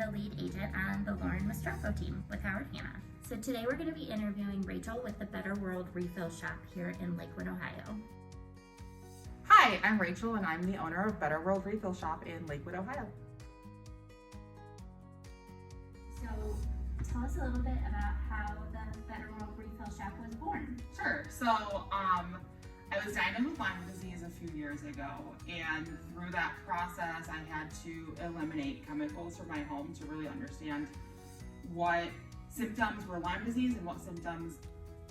the lead agent on the Lauren Mastrocco team with Howard Hanna. So today we're going to be interviewing Rachel with the Better World Refill Shop here in Lakewood, Ohio. Hi, I'm Rachel and I'm the owner of Better World Refill Shop in Lakewood, Ohio. So tell us a little bit about how the Better World Refill Shop was born. Sure. So I was diagnosed with Lyme disease a few years ago, and through that process I had to eliminate chemicals from my home to really understand what symptoms were Lyme disease and what symptoms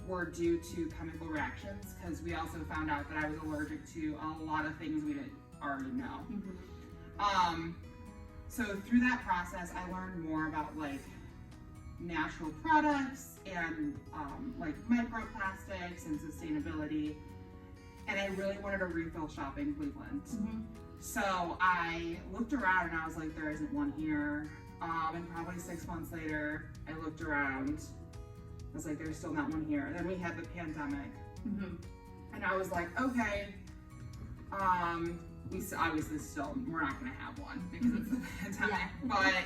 were due to chemical reactions, because we also found out that I was allergic to a lot of things we didn't already know. So through that process I learned more about like natural products and like microplastics and sustainability, and I really wanted a refill shop in Cleveland. So I looked around and I was like, there isn't one here. And probably 6 months later, I looked around. I was like, there's still not one here. And then we had the pandemic. And I was like, okay, we obviously still, we're not gonna have one because it's the pandemic. But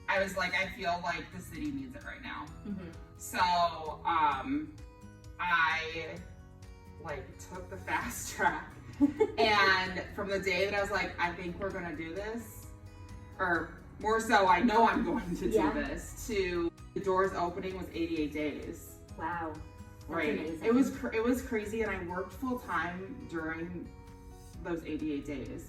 I was like, I feel like the city needs it right now. So I like took the fast track. And from the day that I was like, I think we're gonna do this, or more so, I know I'm going to do this, to the doors opening was 88 days. Wow. That's right. amazing. It was crazy, and I worked full time during those 88 days.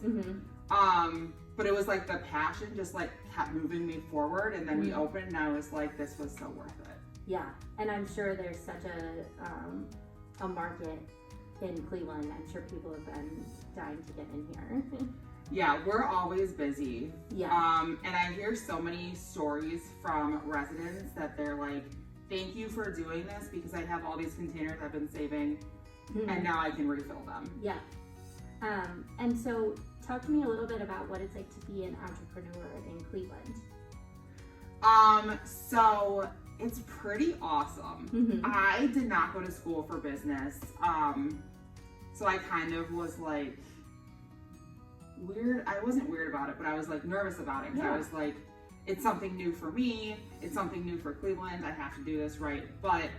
But it was like the passion just like kept moving me forward, and then we opened, and I was like, this was so worth it. Yeah, and I'm sure there's such a market in Cleveland. I'm sure people have been dying to get in here. Yeah, we're always busy. Yeah. And I hear so many stories from residents that they're like, thank you for doing this because I have all these containers I've been saving and now I can refill them. Yeah. And so talk to me a little bit about what it's like to be an entrepreneur in Cleveland. So it's pretty awesome. I did not go to school for business. So I kind of was like, weird. I wasn't weird about it, but I was like nervous about it because I was like, it's something new for me. It's something new for Cleveland. I have to do this right. But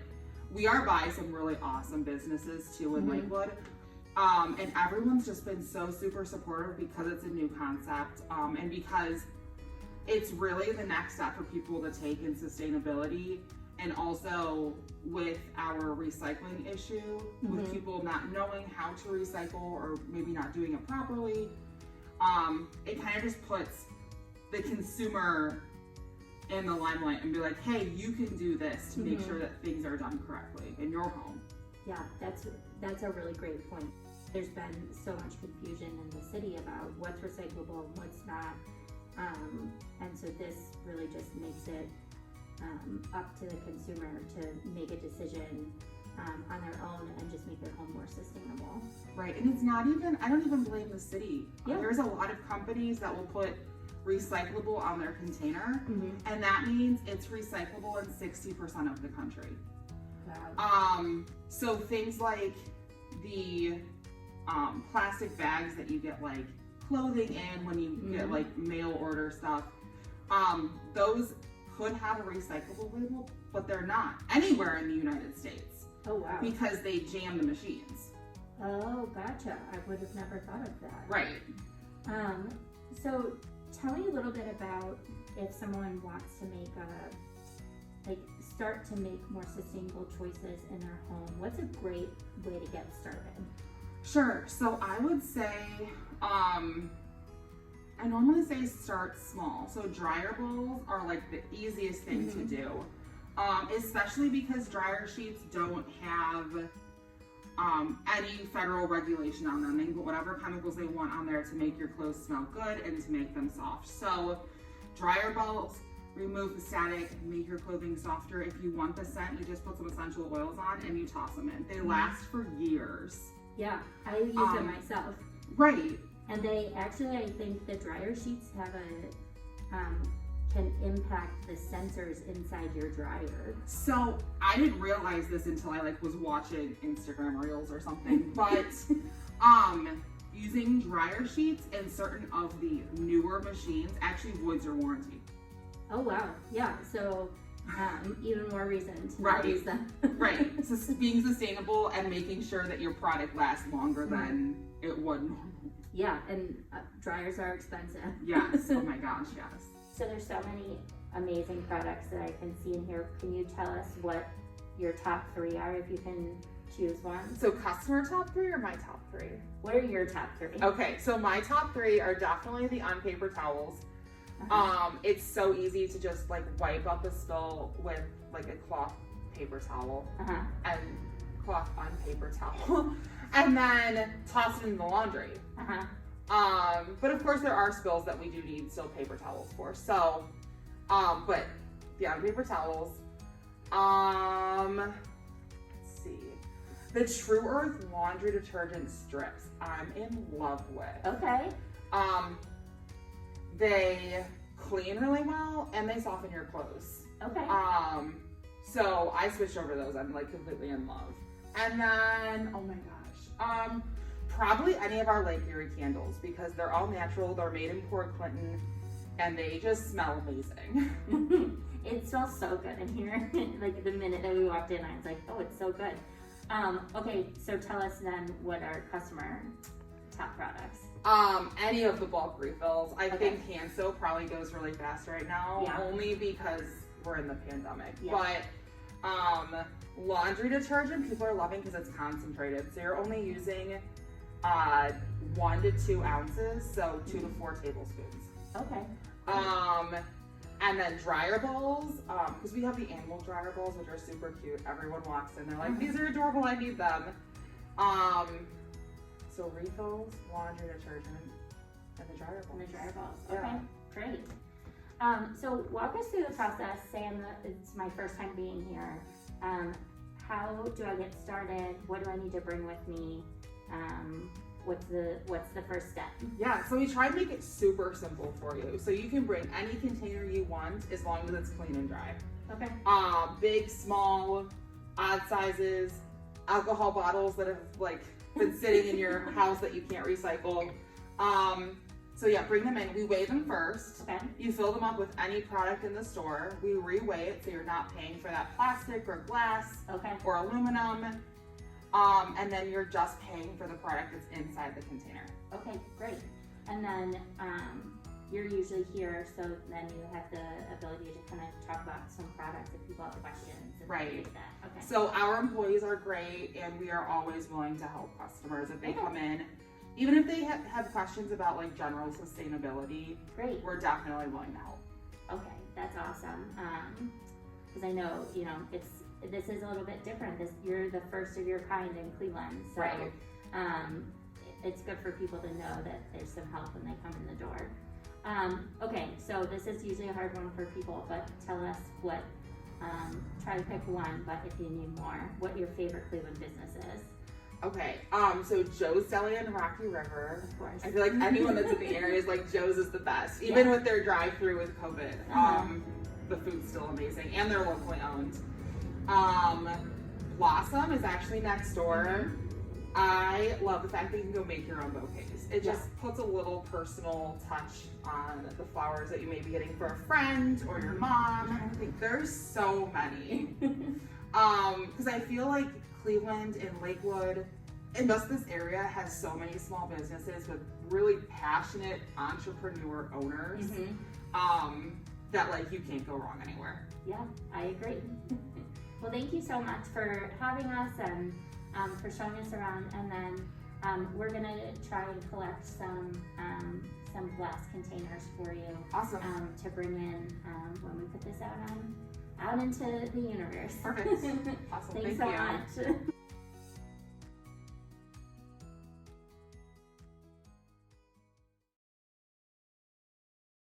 we are by some really awesome businesses too in Lakewood. And everyone's just been so super supportive because it's a new concept. And because it's really the next step for people to take in sustainability, and also with our recycling issue, with people not knowing how to recycle or maybe not doing it properly. It kind of just puts the consumer in the limelight and be like, hey, you can do this to make sure that things are done correctly in your home. Yeah, that's a really great point. There's been so much confusion in the city about what's recyclable and what's not. And so this really just makes it up to the consumer to make a decision on their own and just make their home more sustainable. Right, and it's not even, I don't even blame the city. There's a lot of companies that will put recyclable on their container, and that means it's recyclable in 60% of the country. Wow. So things like the plastic bags that you get like clothing in when you get like mail order stuff, those could have a recyclable label, but they're not anywhere in the United States. Oh, wow. Because they jam the machines. Oh, gotcha. I would have never thought of that. Right. So tell me a little bit about if someone wants to start to make more sustainable choices in their home. What's a great way to get started? Sure. So I would say, I normally say start small. So dryer bowls are like the easiest thing to do. Especially because dryer sheets don't have any federal regulation on them. They can put whatever chemicals they want on there to make your clothes smell good and to make them soft. So dryer bowls remove the static, make your clothing softer. If you want the scent, you just put some essential oils on and you toss them in. They last for years. Yeah, I use them myself. Right. And they actually, I think the dryer sheets have can impact the sensors inside your dryer. So I didn't realize this until I was watching Instagram Reels or something, but using dryer sheets in certain of the newer machines actually voids your warranty. Oh wow, yeah. So even more reason to Right. not use them. Right. So being sustainable and making sure that your product lasts longer than it would normally. Yeah, and dryers are expensive. Yes. Oh my gosh, yes. So there's so many amazing products that I can see in here. Can you tell us what your top 3 are if you can choose one? So customer top 3 or my top 3? What are your top 3? Okay, so my top 3 are definitely the on-paper towels. It's so easy to just like wipe up the spill with like a cloth paper towel and cloth on paper towel and then toss it in the laundry. But of course there are spills that we do need still paper towels for. So, but the on-paper towels. Let's see. The True Earth laundry detergent strips I'm in love with. Okay. They clean really well and they soften your clothes. Okay. So I switched over those. I'm like completely in love. And then, oh my gosh, probably any of our Lake Erie candles because they're all natural. They're made in Port Clinton and they just smell amazing. It smells so good in here. Like the minute that we walked in, I was like, oh, it's so good. Okay, so tell us then what are customer top products? Any of the bulk refills. I think hand soap probably goes really fast right now, only because we're in the pandemic. Yeah. But laundry detergent, people are loving because it's concentrated. So you're only using 1 to 2 ounces, so 2 to 4 tablespoons. Okay. And then dryer balls, because we have the animal dryer balls, which are super cute. Everyone walks in, they're like, these are adorable, I need them. So refills, laundry detergent, and the dryer balls. And the dryer balls. Yeah. Okay, great. So walk us through the process. Say it's my first time being here. How do I get started? What do I need to bring with me? What's the first step? Yeah, so we try to make it super simple for you. So you can bring any container you want as long as it's clean and dry. Okay. Big, small, odd sizes, alcohol bottles that have like been sitting in your house that you can't recycle. So yeah, bring them in. We weigh them first. Okay. You fill them up with any product in the store. We re-weigh it so you're not paying for that plastic or glass or aluminum. And then you're just paying for the product that's inside the container. Okay, great. And then you're usually here, so then you have the ability to kind of talk about some products if people have questions. And Right. things like that. Okay. So our employees are great, and we are always willing to help customers if they come in. Even if they have questions about like general sustainability, Great. we're definitely willing to help. Okay, that's awesome. Because I know, this is a little bit different. You're the first of your kind in Cleveland, so Right. It's good for people to know that there's some help when they come in the door. Okay, so this is usually a hard one for people, but tell us what. Try to pick one, but if you need more, what your favorite Cleveland business is. Okay, so Joe's Deli in Rocky River. Of course. I feel like anyone that's in the area is like, Joe's is the best. Even with their drive-through with COVID, the food's still amazing, and they're locally owned. Blossom is actually next door. I love the fact that you can go make your own bouquets. It just puts a little personal touch on the flowers that you may be getting for a friend or your mom. I think there's so many. Because I feel like Cleveland and Lakewood and just this area has so many small businesses with really passionate entrepreneur owners that like you can't go wrong anywhere. Yeah, I agree. Well, thank you so much for having us and for showing us around. And then we're gonna try and collect some glass containers for you. Awesome. To bring in when we put this out into the universe. Perfect. Awesome. Thanks Thank so you. much.